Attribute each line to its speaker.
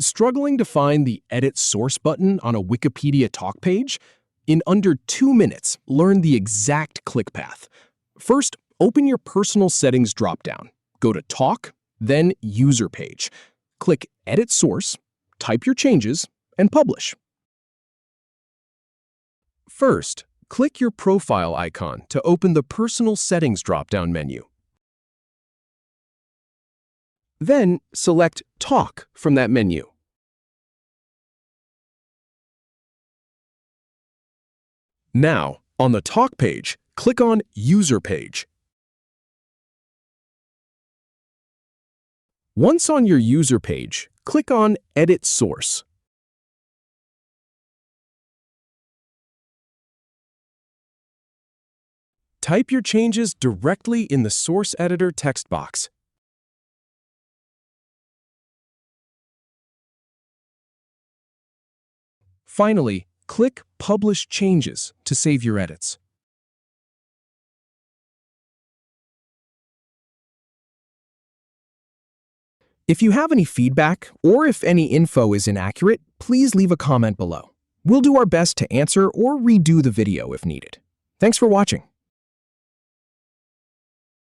Speaker 1: Struggling to find the Edit Source button on a Wikipedia talk page? In under 2 minutes, learn the exact click path. First, open your Personal Settings dropdown. Go to Talk, then User Page. Click Edit Source, type your changes, and publish. First, click your profile icon to open the Personal Settings dropdown menu. Then, select Talk from that menu. Now, on the Talk page, click on User Page. Once on your user page, click on Edit Source. Type your changes directly in the Source Editor text box. Finally, click Publish Changes to save your edits. If you have any feedback or if any info is inaccurate, please leave a comment below. We'll do our best to answer or redo the video if needed. Thanks for watching.